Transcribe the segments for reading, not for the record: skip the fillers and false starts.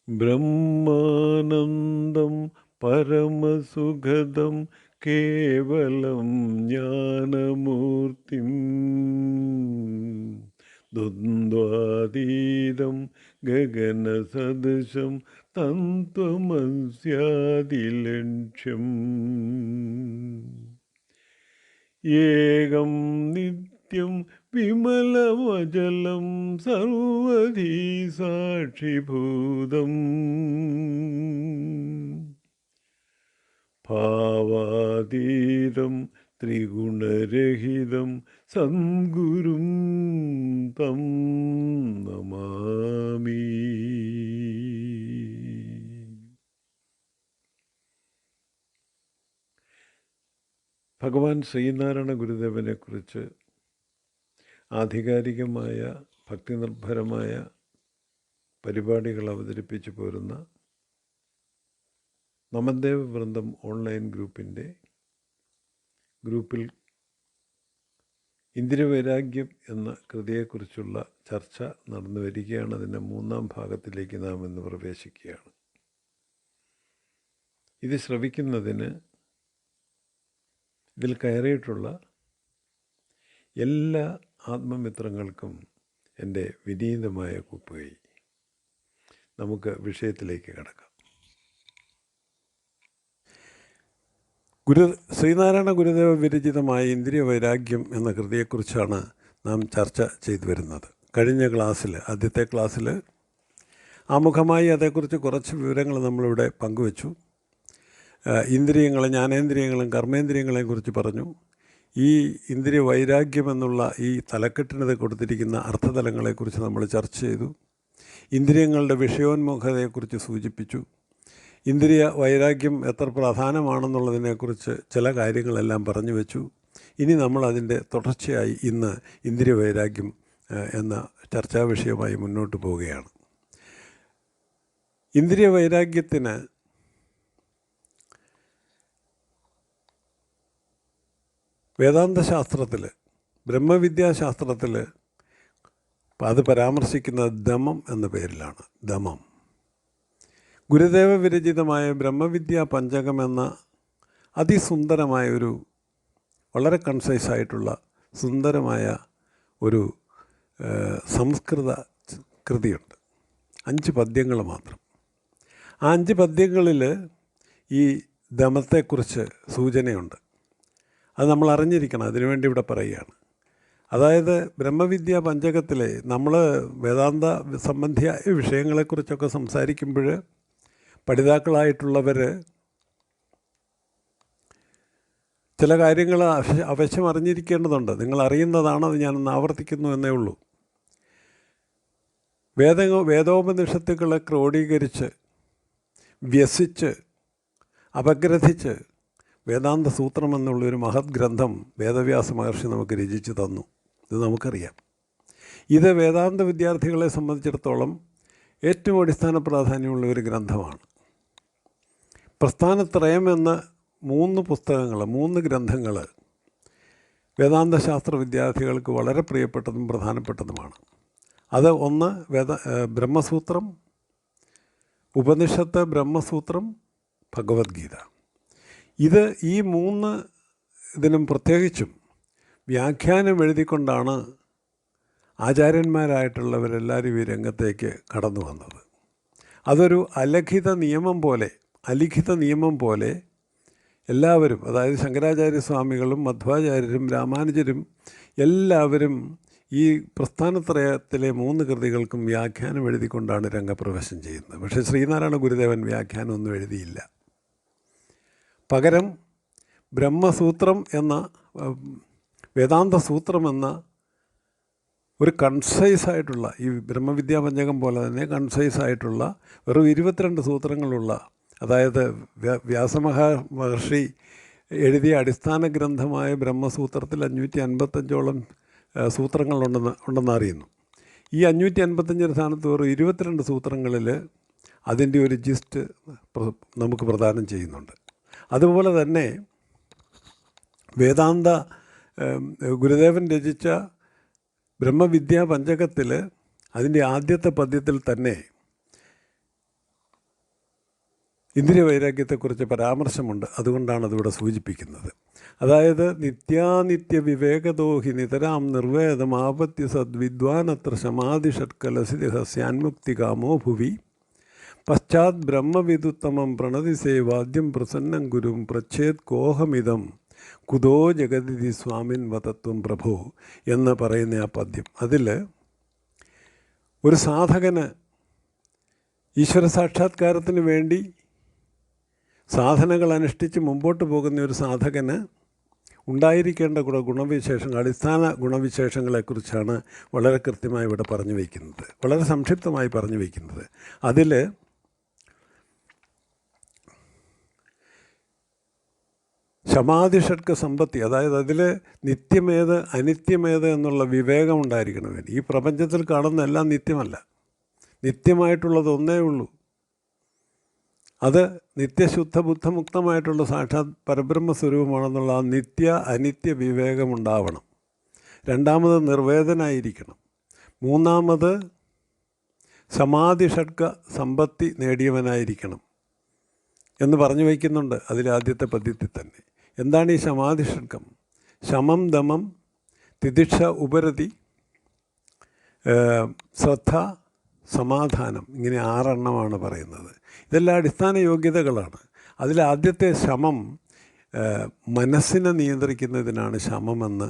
ബ്രഹ്മാനന്ദം പരമസുഖദം കേവലം ജ്ഞാനമൂർത്തിം ദ്വന്ദ്വാതീതം ഗഗനസദൃശം തന്ത്വമസ്യാദിലക്ഷ്യം ഏകം നിത്യം വിമലമചലം സർവധി സാക്ഷിഭൂതം ഭാവാതീതം ത്രിഗുണരഹിതം സദ്ഗുരും തം നമാമി. ഭഗവാൻ ശ്രീനാരായണ ഗുരുദേവനെക്കുറിച്ച് ആധികാരികമായ ഭക്തിനിർഭരമായ പരിപാടികൾ അവതരിപ്പിച്ചു പോരുന്ന നമദേവ വൃന്ദം ഓൺലൈൻ ഗ്രൂപ്പിൽ ഇന്ദ്രിയവൈരാഗ്യം എന്ന കൃതിയെക്കുറിച്ചുള്ള ചർച്ച നടന്നു വരികയാണ്. അതിൻ്റെ 3-ാം ഭാഗത്തിലേക്ക് നാം ഇന്ന് പ്രവേശിക്കുകയാണ്. ഇത് ശ്രവിക്കുന്നതിന് ഇതിൽ കയറിയിട്ടുള്ള എല്ലാ ആത്മമിത്രങ്ങൾക്കും എൻ്റെ വിനീതമായ കൂപ്പുകൈ. നമുക്ക് വിഷയത്തിലേക്ക് കടക്കാം. ശ്രീനാരായണ ഗുരുദേവ വിരചിതമായ ഇന്ദ്രിയ വൈരാഗ്യം എന്ന കൃതിയെക്കുറിച്ചാണ് നാം ചർച്ച ചെയ്തു വരുന്നത്. കഴിഞ്ഞ ആദ്യത്തെ ക്ലാസ്സിൽ ആമുഖമായി അതേക്കുറിച്ച് കുറച്ച് വിവരങ്ങൾ നമ്മളിവിടെ പങ്കുവച്ചു. ഇന്ദ്രിയങ്ങളെ, ജ്ഞാനേന്ദ്രിയങ്ങളും കർമ്മേന്ദ്രിയങ്ങളെയും കുറിച്ച് പറഞ്ഞു. ഈ ഇന്ദ്രിയ വൈരാഗ്യം എന്നുള്ള ഈ തലക്കെട്ടിനത് കൊടുത്തിരിക്കുന്ന അർത്ഥതലങ്ങളെക്കുറിച്ച് നമ്മൾ ചർച്ച ചെയ്തു. ഇന്ദ്രിയങ്ങളുടെ വിഷയോന്മുഖതയെക്കുറിച്ച് സൂചിപ്പിച്ചു. ഇന്ദ്രിയ വൈരാഗ്യം എത്ര പ്രധാനമാണെന്നുള്ളതിനെക്കുറിച്ച് ചില കാര്യങ്ങളെല്ലാം പറഞ്ഞു വെച്ചു. ഇനി നമ്മൾ അതിൻ്റെ തുടർച്ചയായി ഇന്ന് ഇന്ദ്രിയ വൈരാഗ്യം എന്ന ചർച്ചാ വിഷയമായി മുന്നോട്ട് പോവുകയാണ്. ഇന്ദ്രിയ വൈരാഗ്യത്തിന് വേദാന്തശാസ്ത്രത്തിൽ, ബ്രഹ്മവിദ്യാശാസ്ത്രത്തിൽ അത് പരാമർശിക്കുന്നത് ദമം എന്ന പേരിലാണ്. ദമം. ഗുരുദേവ വിരചിതമായ ബ്രഹ്മവിദ്യാ പഞ്ചകം എന്ന അതിസുന്ദരമായ ഒരു, വളരെ കൺസൈസായിട്ടുള്ള സുന്ദരമായ ഒരു സംസ്കൃത കൃതിയുണ്ട്. 5 പദ്യങ്ങൾ മാത്രം. ആ 5 പദ്യങ്ങളിൽ ഈ ദമത്തെക്കുറിച്ച് സൂചനയുണ്ട്. അത് നമ്മൾ അറിഞ്ഞിരിക്കണം. അതിനുവേണ്ടി ഇവിടെ പറയുകയാണ്. അതായത് ബ്രഹ്മവിദ്യാ പഞ്ചകത്തിലെ നമ്മൾ വേദാന്ത സംബന്ധിയായ വിഷയങ്ങളെക്കുറിച്ചൊക്കെ സംസാരിക്കുമ്പോൾ പഠിതാക്കളായിട്ടുള്ളവർ ചില കാര്യങ്ങൾ അവശ്യം അറിഞ്ഞിരിക്കേണ്ടതുണ്ട്. നിങ്ങൾ അറിയുന്നതാണ്, അത് ഞാനൊന്ന് ആവർത്തിക്കുന്നു എന്നേ ഉള്ളൂ. വേദോപനിഷത്തുക്കളെ ക്രോഡീകരിച്ച് വ്യസിച്ച് അപഗ്രഥിച്ച് വേദാന്ത സൂത്രം എന്നുള്ളൊരു മഹത് ഗ്രന്ഥം വേദവ്യാസ മഹർഷി നമുക്ക് രചിച്ചു തന്നു. ഇത് നമുക്കറിയാം. ഇത് വേദാന്ത വിദ്യാർത്ഥികളെ സംബന്ധിച്ചിടത്തോളം ഏറ്റവും അടിസ്ഥാന പ്രാധാന്യമുള്ള ഒരു ഗ്രന്ഥമാണ്. പ്രസ്ഥാനത്രയം എന്ന 3 ഗ്രന്ഥങ്ങൾ വേദാന്ത ശാസ്ത്ര വിദ്യാർത്ഥികൾക്ക് വളരെ പ്രിയപ്പെട്ടതും പ്രധാനപ്പെട്ടതുമാണ്. അത് ഒന്ന് ബ്രഹ്മസൂത്രം, ഉപനിഷത്ത്, ബ്രഹ്മസൂത്രം, ഭഗവത്ഗീത. ഇത് ഈ 3 ഇതിനും പ്രത്യേകിച്ചും വ്യാഖ്യാനം എഴുതിക്കൊണ്ടാണ് ആചാര്യന്മാരായിട്ടുള്ളവരെല്ലാവരും ഈ രംഗത്തേക്ക് കടന്നു വന്നത്. അതൊരു അലിഖിത നിയമം പോലെ എല്ലാവരും, അതായത് ശങ്കരാചാര്യസ്വാമികളും മധ്വാചാര്യരും രാമാനുജരും എല്ലാവരും ഈ പ്രസ്ഥാനത്രയത്തിലെ 3 കൃതികൾക്കും വ്യാഖ്യാനം എഴുതിക്കൊണ്ടാണ് രംഗപ്രവേശം ചെയ്യുന്നത്. പക്ഷേ ശ്രീനാരായണ ഗുരുദേവൻ വ്യാഖ്യാനമൊന്നും എഴുതിയില്ല. പകരം ബ്രഹ്മസൂത്രം എന്ന വേദാന്ത സൂത്രം എന്ന ഒരു കൺസൈസായിട്ടുള്ള, ഈ ബ്രഹ്മവിദ്യാ പഞ്ചകം പോലെ തന്നെ കൺസൈസായിട്ടുള്ള വെറും 22 സൂത്രങ്ങളുള്ള, അതായത് വ്യാസമഹർഷി എഴുതിയ അടിസ്ഥാന ഗ്രന്ഥമായ ബ്രഹ്മസൂത്രത്തിൽ 555ഓളം സൂത്രങ്ങളുണ്ടെന്ന് അറിയുന്നു. ഈ 555 സ്ഥാനത്ത് വെറും 22 സൂത്രങ്ങളിൽ അതിൻ്റെ ഒരു ജിസ്റ്റ് നമുക്ക് പ്രദാനം ചെയ്യുന്നുണ്ട്. അതുപോലെ തന്നെ വേദാന്ത ഗുരുദേവൻ രചിച്ച ബ്രഹ്മവിദ്യാ പഞ്ചകത്തിൽ അതിൻ്റെ ആദ്യത്തെ പദ്യത്തിൽ തന്നെ ഇന്ദ്രിയവൈരാഗ്യത്തെക്കുറിച്ച് പരാമർശമുണ്ട്. അതുകൊണ്ടാണ് അതിവിടെ സൂചിപ്പിക്കുന്നത്. അതായത് നിത്യാനിത്യ വിവേകദോഹി നിതരാം നിർവേദമാപത്യ സദ്വിദ്വാനത്ര ശമാധിഷട്കലസിഹസ്യാന്മുക്തികാമോ ഭുവി പശ്ചാത് ബ്രഹ്മവിദുത്തമം പ്രണതിസേവാദ്യം പ്രസന്നം ഗുരും പ്രച്ഛേത് കോഹമിതം കുതോ ജഗതി സ്വാമിൻ വതത്വം പ്രഭോ എന്ന് പറയുന്ന ആ പദ്യം, അതിൽ ഒരു സാധകന് ഈശ്വര സാക്ഷാത്കാരത്തിന് വേണ്ടി സാധനകൾ അനുഷ്ഠിച്ച് മുമ്പോട്ട് പോകുന്ന ഒരു സാധകന് ഉണ്ടായിരിക്കേണ്ട ഗുണവിശേഷങ്ങൾ, അടിസ്ഥാന ഗുണവിശേഷങ്ങളെക്കുറിച്ചാണ് വളരെ കൃത്യമായി ഇവിടെ പറഞ്ഞു വയ്ക്കുന്നത്, വളരെ സംക്ഷിപ്തമായി പറഞ്ഞു വയ്ക്കുന്നത്. അതിൽ ശമാധിഷട്ക സമ്പത്തി, അതായത് അതിൽ നിത്യമേത് അനിത്യമേത് എന്നുള്ള വിവേകം ഉണ്ടായിരിക്കണം. ഈ പ്രപഞ്ചത്തിൽ കാണുന്ന എല്ലാം നിത്യമല്ല, നിത്യമായിട്ടുള്ളത് ഒന്നേ ഉള്ളൂ. അത് നിത്യശുദ്ധ ബുദ്ധമുക്തമായിട്ടുള്ള സാക്ഷാത് പരബ്രഹ്മസ്വരൂപമാണെന്നുള്ള ആ നിത്യ അനിത്യ വിവേകമുണ്ടാവണം. രണ്ടാമത് നിർവേദനായിരിക്കണം. മൂന്നാമത് സമാധിഷട്ക സമ്പത്തി നേടിയവനായിരിക്കണം എന്ന് പറഞ്ഞു വയ്ക്കുന്നുണ്ട് അതിലാദ്യത്തെ പദ്യത്തിൽ തന്നെ. എന്താണ് ഈ സമാധിഷട്കം? ശമം, ദമം, തിതിക്ഷ, ഉപരതി, ശ്രദ്ധ, സമാധാനം, ഇങ്ങനെ 6 എണ്ണമാണ് പറയുന്നത്. ഇതെല്ലാം അടിസ്ഥാന യോഗ്യതകളാണ്. അതിലാദ്യത്തെ ശമം മനസ്സിനെ നിയന്ത്രിക്കുന്നതിനാണ് ശമമെന്ന്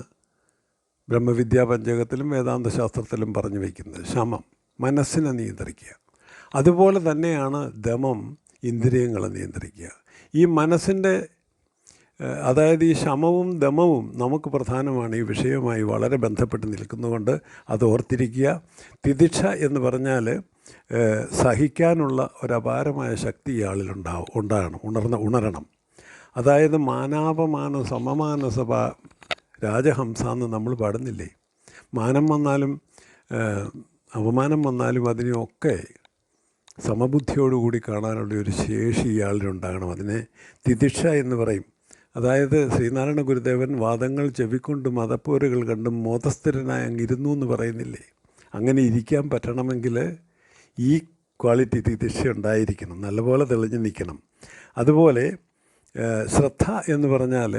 ബ്രഹ്മവിദ്യാ പഞ്ചകത്തിലും വേദാന്ത ശാസ്ത്രത്തിലും പറഞ്ഞു വയ്ക്കുന്നത്. ശമം മനസ്സിനെ നിയന്ത്രിക്കുക. അതുപോലെ തന്നെയാണ് ദമം, ഇന്ദ്രിയങ്ങളെ നിയന്ത്രിക്കുക. ഈ മനസ്സിൻ്റെ, അതായത് ഈ ശമവും ദമവും നമുക്ക് പ്രധാനമാണ്. ഈ വിഷയവുമായി വളരെ ബന്ധപ്പെട്ട് നിൽക്കുന്നതുകൊണ്ട് അത് ഓർത്തിരിക്കുക. തിതിക്ഷ എന്ന് പറഞ്ഞാൽ സഹിക്കാനുള്ള ഒരപാരമായ ശക്തി ഇയാളിലുണ്ടാവണം, ഉണരണം. അതായത് മാനാപമാന സമമാനസ രാജഹംസ എന്ന് നമ്മൾ പാടുന്നില്ലേ? മാനം വന്നാലും അപമാനം വന്നാലും അതിനെയൊക്കെ സമബുദ്ധിയോടുകൂടി കാണാനുള്ള ഒരു ശേഷി ഇയാളിലുണ്ടാകണം. അതിനെ തിതിക്ഷ എന്ന് പറയും. അതായത് ശ്രീനാരായണ ഗുരുദേവൻ വാദങ്ങൾ ചെവിക്കൊണ്ട് മതപ്പോരുകൾ കണ്ടും മോതസ്ഥിരനായി അങ്ങിരുന്നു എന്ന് പറയുന്നില്ലേ? അങ്ങനെ ഇരിക്കാൻ പറ്റണമെങ്കിൽ ഈ ക്വാളിറ്റി തിതിക്ഷ ഉണ്ടായിരിക്കണം, നല്ലപോലെ തെളിഞ്ഞു നിൽക്കണം. അതുപോലെ ശ്രദ്ധ എന്ന് പറഞ്ഞാൽ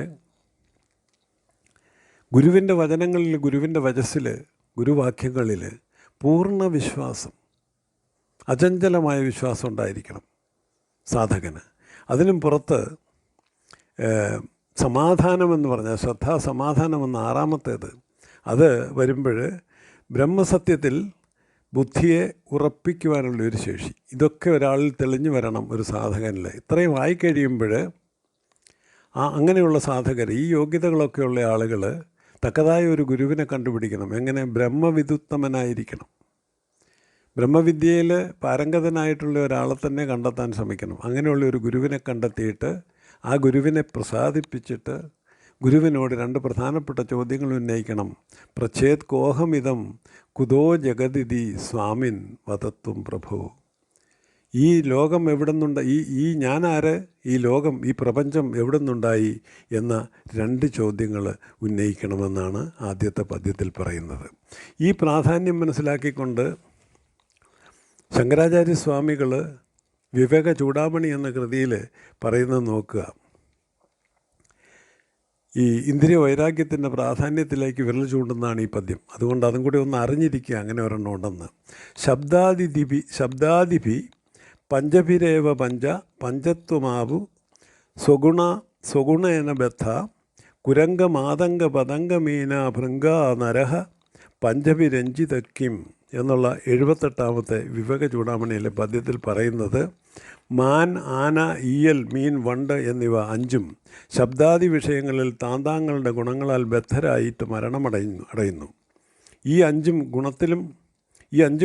ഗുരുവിൻ്റെ വചനങ്ങളിൽ, ഗുരുവിൻ്റെ വചസ്സിൽ, ഗുരുവാക്യങ്ങളിൽ പൂർണ്ണ വിശ്വാസം, അചഞ്ചലമായ വിശ്വാസം ഉണ്ടായിരിക്കണം സാധകന്. അതിനും പുറത്ത് സമാധാനമെന്ന് പറഞ്ഞാൽ ശ്രദ്ധ, സമാധാനമെന്ന് 6ാമത്തേത്, അത് വരുമ്പോൾ ബ്രഹ്മസത്യത്തിൽ ബുദ്ധിയെ ഉറപ്പിക്കുവാനുള്ള ഒരു ശേഷി, ഇതൊക്കെ ഒരാളിൽ തെളിഞ്ഞു വരണം ഒരു സാധകനിൽ. ഇത്രയും ആയിക്കഴിയുമ്പോൾ അങ്ങനെയുള്ള സാധകർ, ഈ യോഗ്യതകളൊക്കെയുള്ള ആളുകൾ തക്കതായ ഒരു ഗുരുവിനെ കണ്ടുപിടിക്കണം. എങ്ങനെ? ബ്രഹ്മവിദുത്തമനായിരിക്കണം. ബ്രഹ്മവിദ്യയിൽ പാരംഗതനായിട്ടുള്ള ഒരാളെ തന്നെ കണ്ടെത്താൻ ശ്രമിക്കണം. അങ്ങനെയുള്ള ഒരു ഗുരുവിനെ കണ്ടെത്തിയിട്ട് ആ ഗുരുവിനെ പ്രസാദിപ്പിച്ചിട്ട് ഗുരുവിനോട് 2 പ്രധാനപ്പെട്ട ചോദ്യങ്ങൾ ഉന്നയിക്കണം. പ്രച്ഛേത് കോഹമിതം കുതോ ജഗതിഥി സ്വാമിൻ വതത്വം പ്രഭോ. ഈ ലോകം എവിടെ നിന്നുണ്ട്, ഈ ഞാനാര്, ഈ ലോകം, ഈ പ്രപഞ്ചം എവിടെ നിന്നുണ്ടായി എന്ന 2 ചോദ്യങ്ങൾ ഉന്നയിക്കണമെന്നാണ് ആദ്യത്തെ പദ്യത്തിൽ പറയുന്നത്. ഈ പ്രാധാന്യം മനസ്സിലാക്കിക്കൊണ്ട് ശങ്കരാചാര്യസ്വാമികൾ വിവേക ചൂടാമണി എന്ന കൃതിയിൽ പറയുന്നത് നോക്കുക. ഈ ഇന്ദ്രിയ വൈരാഗ്യത്തിൻ്റെ പ്രാധാന്യത്തിലേക്ക് വിരൽ ചൂണ്ടുന്നതാണ് ഈ പദ്യം. അതുകൊണ്ട് അതും കൂടി ഒന്ന് അറിഞ്ഞിരിക്കുക അങ്ങനെ ഒരെണ്ണം ഉണ്ടെന്ന്. ശബ്ദാദിഭി പഞ്ചഭിരേവ പഞ്ചത്വമാവു സ്വഗുണേന ബദ്ധ കുരംഗമാതംഗ പതംഗമീന ഭൃംഗ നരഹ പഞ്ചഭിരഞ്ജിതക്കിം എന്നുള്ള 78ാമത്തെ വിവേക ചൂടാമണിയിലെ പദ്യത്തിൽ പറയുന്നത്, മാൻ, ആന, ഈയൽ, മീൻ, വണ്ട് എന്നിവ 5ഉം ശബ്ദാദി വിഷയങ്ങളിൽ താന്താങ്ങളുടെ ഗുണങ്ങളാൽ ബദ്ധരായിട്ട് മരണമടയുന്നു. ഈ 5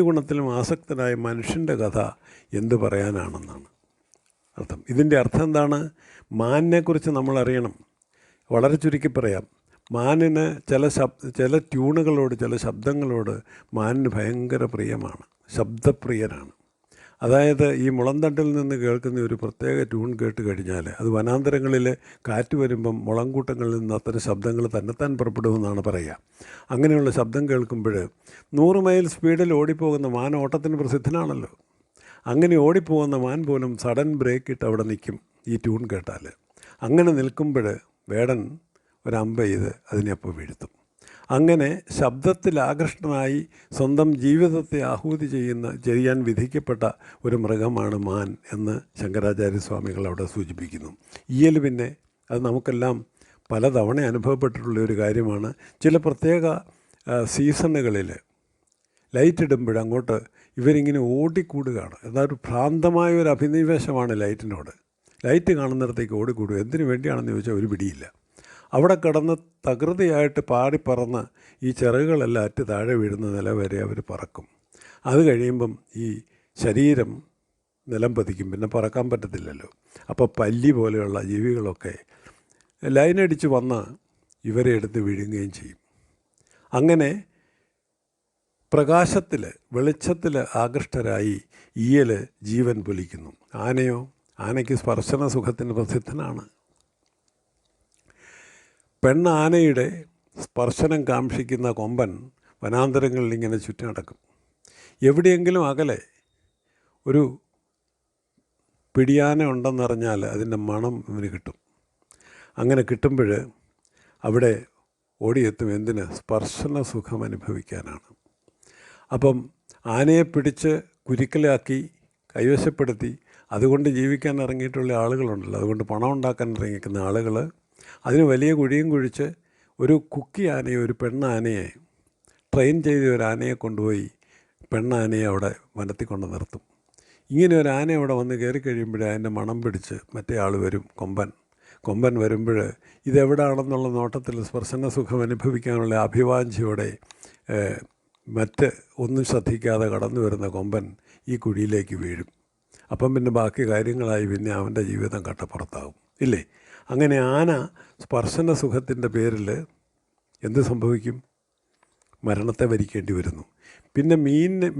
ഗുണത്തിലും ആസക്തനായ മനുഷ്യൻ്റെ കഥ എന്തു പറയാനാണെന്നാണ് അർത്ഥം. ഇതിൻ്റെ അർത്ഥം എന്താണ്? മാനിനെക്കുറിച്ച് നമ്മൾ അറിയണം. വളരെ ചുരുക്കി പറയാം. മാനിന് ചില ട്യൂണുകളോട്, ചില ശബ്ദങ്ങളോട് മാനിന് ഭയങ്കര പ്രിയമാണ്, ശബ്ദപ്രിയനാണ്. അതായത് ഈ മുളന്തണ്ടിൽ നിന്ന് കേൾക്കുന്ന ഒരു പ്രത്യേക ട്യൂൺ കേട്ട് കഴിഞ്ഞാൽ അത് വനാന്തരങ്ങളിൽ കാറ്റ് വരുമ്പം മുളങ്കൂട്ടങ്ങളിൽ നിന്ന് അത്തരം ശബ്ദങ്ങൾ തന്നെത്താൻ പുറപ്പെടുമെന്നാണ് പറയുക. അങ്ങനെയുള്ള ശബ്ദം കേൾക്കുമ്പോൾ 100 മൈൽ സ്പീഡിൽ ഓടിപ്പോകുന്ന മാൻ ഓട്ടത്തിന് പ്രസിദ്ധനാണല്ലോ. അങ്ങനെ ഓടിപ്പോകുന്ന മാൻ പോലും സഡൻ ബ്രേക്ക് ഇട്ട് അവിടെ നിൽക്കും ഈ ട്യൂൺ കേട്ടാൽ. അങ്ങനെ നിൽക്കുമ്പോൾ വേടൻ ഒരമ്പ ചെയ്ത് അതിനെ അപ്പോൾ വീഴ്ത്തും. അങ്ങനെ ശബ്ദത്തിൽ ആകൃഷ്ടനായി സ്വന്തം ജീവിതത്തെ ആഹൂതി ചെയ്യാൻ വിധിക്കപ്പെട്ട ഒരു മൃഗമാണ് മാൻ എന്ന് ശങ്കരാചാര്യസ്വാമികൾ അവിടെ സൂചിപ്പിക്കുന്നു. ഈയൽ പിന്നെ അത് നമുക്കെല്ലാം പലതവണ അനുഭവപ്പെട്ടിട്ടുള്ള ഒരു കാര്യമാണ്. ചില പ്രത്യേക സീസണുകളിൽ ലൈറ്റ് ഇടുമ്പോൾ അങ്ങോട്ട് ഇവരിങ്ങനെ ഓടിക്കൂടുകയാണ്. അതൊരു ഭ്രാന്തമായ ഒരു അഭിനിവേശമാണ് ലൈറ്റിനോട്. ലൈറ്റ് കാണുന്നിടത്തേക്ക് ഓടിക്കൂടുക. എന്തിനു വേണ്ടിയാണെന്ന് ചോദിച്ചാൽ ഒരു പിടിയില്ല. അവിടെ കിടന്ന് തകൃതിയായിട്ട് പാടിപ്പറന്ന് ഈ ചിറകുകളെല്ലാം അറ്റ് താഴെ വീഴുന്ന നില വരെ അവർ പറക്കും. അത് കഴിയുമ്പം ഈ ശരീരം നിലം പതിക്കും, പിന്നെ പറക്കാൻ പറ്റത്തില്ലല്ലോ. അപ്പോൾ പല്ലി പോലെയുള്ള ജീവികളൊക്കെ ലൈനടിച്ച് വന്ന് ഇവരെ എടുത്ത് വിഴുങ്ങുകയും ചെയ്യും. അങ്ങനെ പ്രകാശത്തിൽ വെളിച്ചത്തിൽ ആകൃഷ്ടരായി ഈയൽ ജീവൻ പൊലിക്കുന്നു. ആനയോ? ആനയ്ക്ക് സ്പർശന സുഖത്തിന് പ്രസിദ്ധനാണ്. പെണ്ണാനയുടെ സ്പർശനം കാക്ഷിക്കുന്ന കൊമ്പൻ വനാന്തരങ്ങളിൽ ഇങ്ങനെ ചുറ്റി നടക്കും. എവിടെയെങ്കിലും അകലെ ഒരു പിടിയാന ഉണ്ടെന്നറിഞ്ഞാൽ അതിൻ്റെ മണം ഇവന് കിട്ടും. അങ്ങനെ കിട്ടുമ്പോൾ അവിടെ ഓടിയെത്തും. എന്തിന്? സ്പർശന സുഖം അനുഭവിക്കാനാണ്. അപ്പം ആനയെ പിടിച്ച് കുരുക്കലാക്കി കൈവശപ്പെടുത്തി അതുകൊണ്ട് ജീവിക്കാൻ ഇറങ്ങിയിട്ടുള്ള ആളുകളുണ്ടല്ലോ, അതുകൊണ്ട് പണം ഉണ്ടാക്കാൻ ഇറങ്ങിക്കുന്ന ആളുകൾ അതിന് വലിയ കുഴിയും കുഴിച്ച് ഒരു കുക്കി ആനയെ, ഒരു പെണ്ണാനയെ ട്രെയിൻ ചെയ്ത ഒരു ആനയെ കൊണ്ടുപോയി പെണ്ണാനയെ അവിടെ വനത്തിൽ കൊണ്ട് നിർത്തും. ഇങ്ങനെ ഒരു ആന അവിടെ വന്ന് കയറി കഴിയുമ്പോൾ അതിൻ്റെ മണം പിടിച്ച് മറ്റേ ആൾ വരും, കൊമ്പൻ വരുമ്പോൾ ഇതെവിടാണെന്നുള്ള നോട്ടത്തിൽ സ്പർശന സുഖം അനുഭവിക്കാനുള്ള അഭിവാഞ്ചയോടെ മറ്റ് ഒന്നും ശ്രദ്ധിക്കാതെ കടന്നു വരുന്ന കൊമ്പൻ ഈ കുഴിയിലേക്ക് വീഴും. അപ്പം പിന്നെ ബാക്കി കാര്യങ്ങളായി പിന്നെ അവൻ്റെ ജീവിതം കട്ടപ്പുറത്താകും, ഇല്ലേ? അങ്ങനെ ആന സ്പർശന സുഖത്തിൻ്റെ പേരിൽ എന്ത് സംഭവിക്കും? മരണത്തെ വരിക്കേണ്ടി വരുന്നു. പിന്നെ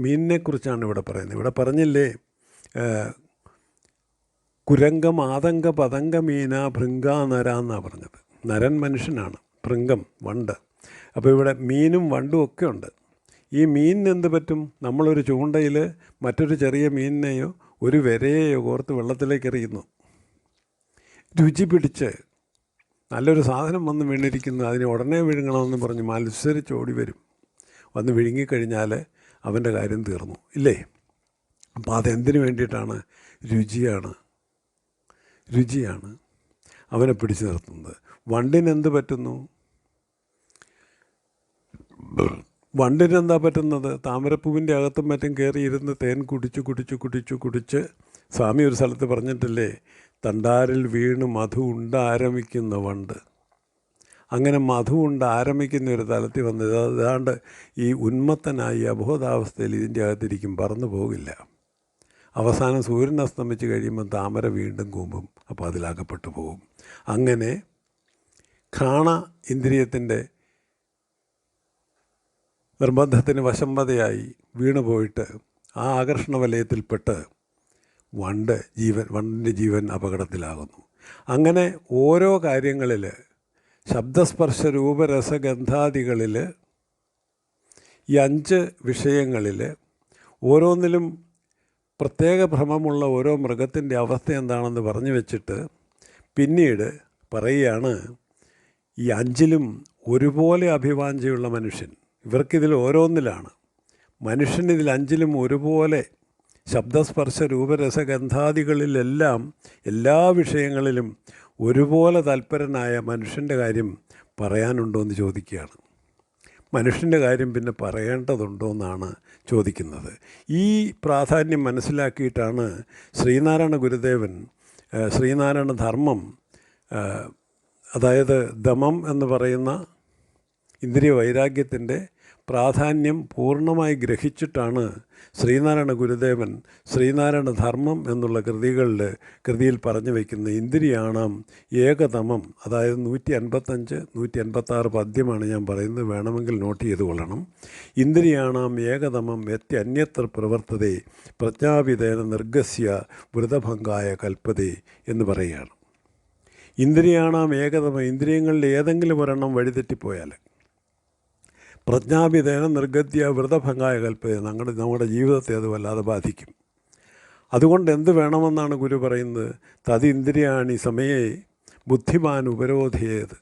മീനിനെക്കുറിച്ചാണ് ഇവിടെ പറയുന്നത്. ഇവിടെ പറഞ്ഞില്ലേ, കുരങ്കം ആതങ്ക പതങ്ക മീന ഭൃങ്കാ നര എന്നാണ് പറഞ്ഞത്. നരൻ മനുഷ്യനാണ്, ഭൃങ്കം വണ്ട്. അപ്പോൾ ഇവിടെ മീനും വണ്ടും ഒക്കെ ഉണ്ട്. ഈ മീനിന് എന്ത് പറ്റും? നമ്മളൊരു ചൂണ്ടയിൽ മറ്റൊരു ചെറിയ മീനിനെയോ ഒരു വരയെയോ കോർത്ത് വെള്ളത്തിലേക്ക് എറിയുന്നു. രുചി പിടിച്ച് നല്ലൊരു സാധനം വന്ന് വീണിരിക്കുന്നു, അതിനെ ഉടനെ വിഴുങ്ങണമെന്ന് പറഞ്ഞ് മത്സരിച്ച് ഓടി വരും. വന്ന് വിഴുങ്ങിക്കഴിഞ്ഞാൽ അവൻ്റെ കാര്യം തീർന്നു, ഇല്ലേ? അപ്പോൾ അതെന്തിനു വേണ്ടിയിട്ടാണ്? രുചിയാണ് അവനെ പിടിച്ചു നിർത്തുന്നത്. വണ്ടിനെന്ത് പറ്റുന്നു? വണ്ടിനെന്താ പറ്റുന്നത്? താമരപ്പൂവിൻ്റെ അകത്തും മറ്റും കയറിയിരുന്ന് തേൻ കുടിച്ച് സ്വാമി ഒരു സ്ഥലത്ത് പറഞ്ഞിട്ടില്ലേ, തണ്ടാരിൽ വീണ് മധു ആരംഭിക്കുന്ന വണ്ട്. അങ്ങനെ മധു ആരംഭിക്കുന്ന ഒരു തലത്തിൽ വന്നത് ഏതാണ്ട് ഈ ഉന്മത്തനായി അബോധാവസ്ഥയിൽ ഇതിൻ്റെ അകത്തിരിക്കും, പറന്നു പോകില്ല. അവസാനം സൂര്യൻ അസ്തമിച്ച് കഴിയുമ്പം താമര വീണ്ടും കൂമ്പും, അപ്പോൾ അതിലാകപ്പെട്ടു പോകും. അങ്ങനെ ഘ്രാണ ഇന്ദ്രിയത്തിൻ്റെ നിർബന്ധത്തിന് വശംവതയായി വീണുപോയിട്ട് ആ ആകർഷണ വലയത്തിൽപ്പെട്ട് വണ്ടിൻ്റെ ജീവൻ അപകടത്തിലാകുന്നു. അങ്ങനെ ഓരോ കാര്യങ്ങളിൽ, ശബ്ദസ്പർശ രൂപരസഗന്ധാദികളിൽ, ഈ 5 വിഷയങ്ങളിൽ ഓരോന്നിലും പ്രത്യേക ഭ്രമമുള്ള ഓരോ മൃഗത്തിൻ്റെ അവസ്ഥ എന്താണെന്ന് പറഞ്ഞു വെച്ചിട്ട് പിന്നീട് പറയുകയാണ്, ഈ 5ലും ഒരുപോലെ അഭിവാഞ്ചയുള്ള മനുഷ്യൻ, ഇവർക്കിതിൽ ഓരോന്നിലാണ്. മനുഷ്യനിതിൽ 5ലും ഒരുപോലെ ശബ്ദസ്പർശ രൂപരസഗന്ധാദികളിലെല്ലാം എല്ലാ വിഷയങ്ങളിലും ഒരുപോലെ തൽപരനായ മനുഷ്യൻ്റെ കാര്യം പറയാനുണ്ടോ എന്ന് ചോദിക്കുകയാണ്. മനുഷ്യൻ്റെ കാര്യം പിന്നെ പറയേണ്ടതുണ്ടോ എന്നാണ് ചോദിക്കുന്നത്. ഈ പ്രാധാന്യം മനസ്സിലാക്കിയിട്ടാണ് ശ്രീനാരായണ ഗുരുദേവൻ ശ്രീനാരായണ ധർമ്മം, അതായത് ദമം എന്ന് പറയുന്ന ഇന്ദ്രിയ വൈരാഗ്യത്തിൻ്റെ പ്രാധാന്യം പൂർണ്ണമായി ഗ്രഹിച്ചിട്ടാണ് ശ്രീനാരായണ ഗുരുദേവൻ ശ്രീനാരായണ ധർമ്മം എന്നുള്ള കൃതിയിൽ പറഞ്ഞു വയ്ക്കുന്ന ഇന്ദ്രിയാണാം ഏകതമം, അതായത് 155, 156 പദ്യമാണ് ഞാൻ പറയുന്നത്, വേണമെങ്കിൽ നോട്ട് ചെയ്ത് കൊള്ളണം. ഇന്ദ്രിയാണാം ഏകതമം അന്യത്ര പ്രവർത്തതേ പ്രജ്ഞാപിതേന നിർഗസ്യ വൃതഭംഗായ കൽപ്പതേ എന്ന് പറയുകയാണ്. ഇന്ദ്രിയാണാം ഏകതമം, ഇന്ദ്രിയങ്ങളിൽ ഏതെങ്കിലും ഒരെണ്ണം വഴിതെറ്റിപ്പോയാൽ പ്രജ്ഞാപിതേന നിർഗത്യ വൃതഭംഗായ കൽപ്പത, നമ്മുടെ ജീവിതത്തെ അത് വല്ലാതെ ബാധിക്കും. അതുകൊണ്ട് എന്ത് വേണമെന്നാണ് ഗുരു പറയുന്നത്? തദിന്ദ്രിയാണി സമയേ ബുദ്ധിമാൻ ഉപരോധയേത്.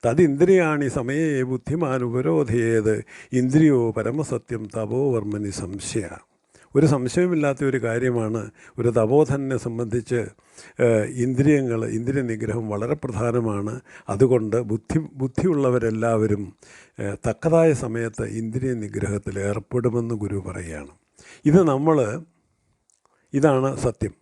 തദിന്ദ്രിയാണി സമയേ ബുദ്ധിമാൻ ഉപരോധയേത് ഇന്ദ്രിയോ പരമസത്യം തപോവർമ്മനി സംശയ. ഒരു സംശയമില്ലാത്ത ഒരു കാര്യമാണ്, ഒരു തപോധനെ സംബന്ധിച്ച് ഇന്ദ്രിയ നിഗ്രഹം വളരെ പ്രധാനമാണ്. അതുകൊണ്ട് ബുദ്ധിയുള്ളവരെല്ലാവരും തക്കതായ സമയത്ത് ഇന്ദ്രിയ നിഗ്രഹത്തിൽ ഏർപ്പെടുമെന്ന് ഗുരു പറയുകയാണ്. ഇതാണ് സത്യം.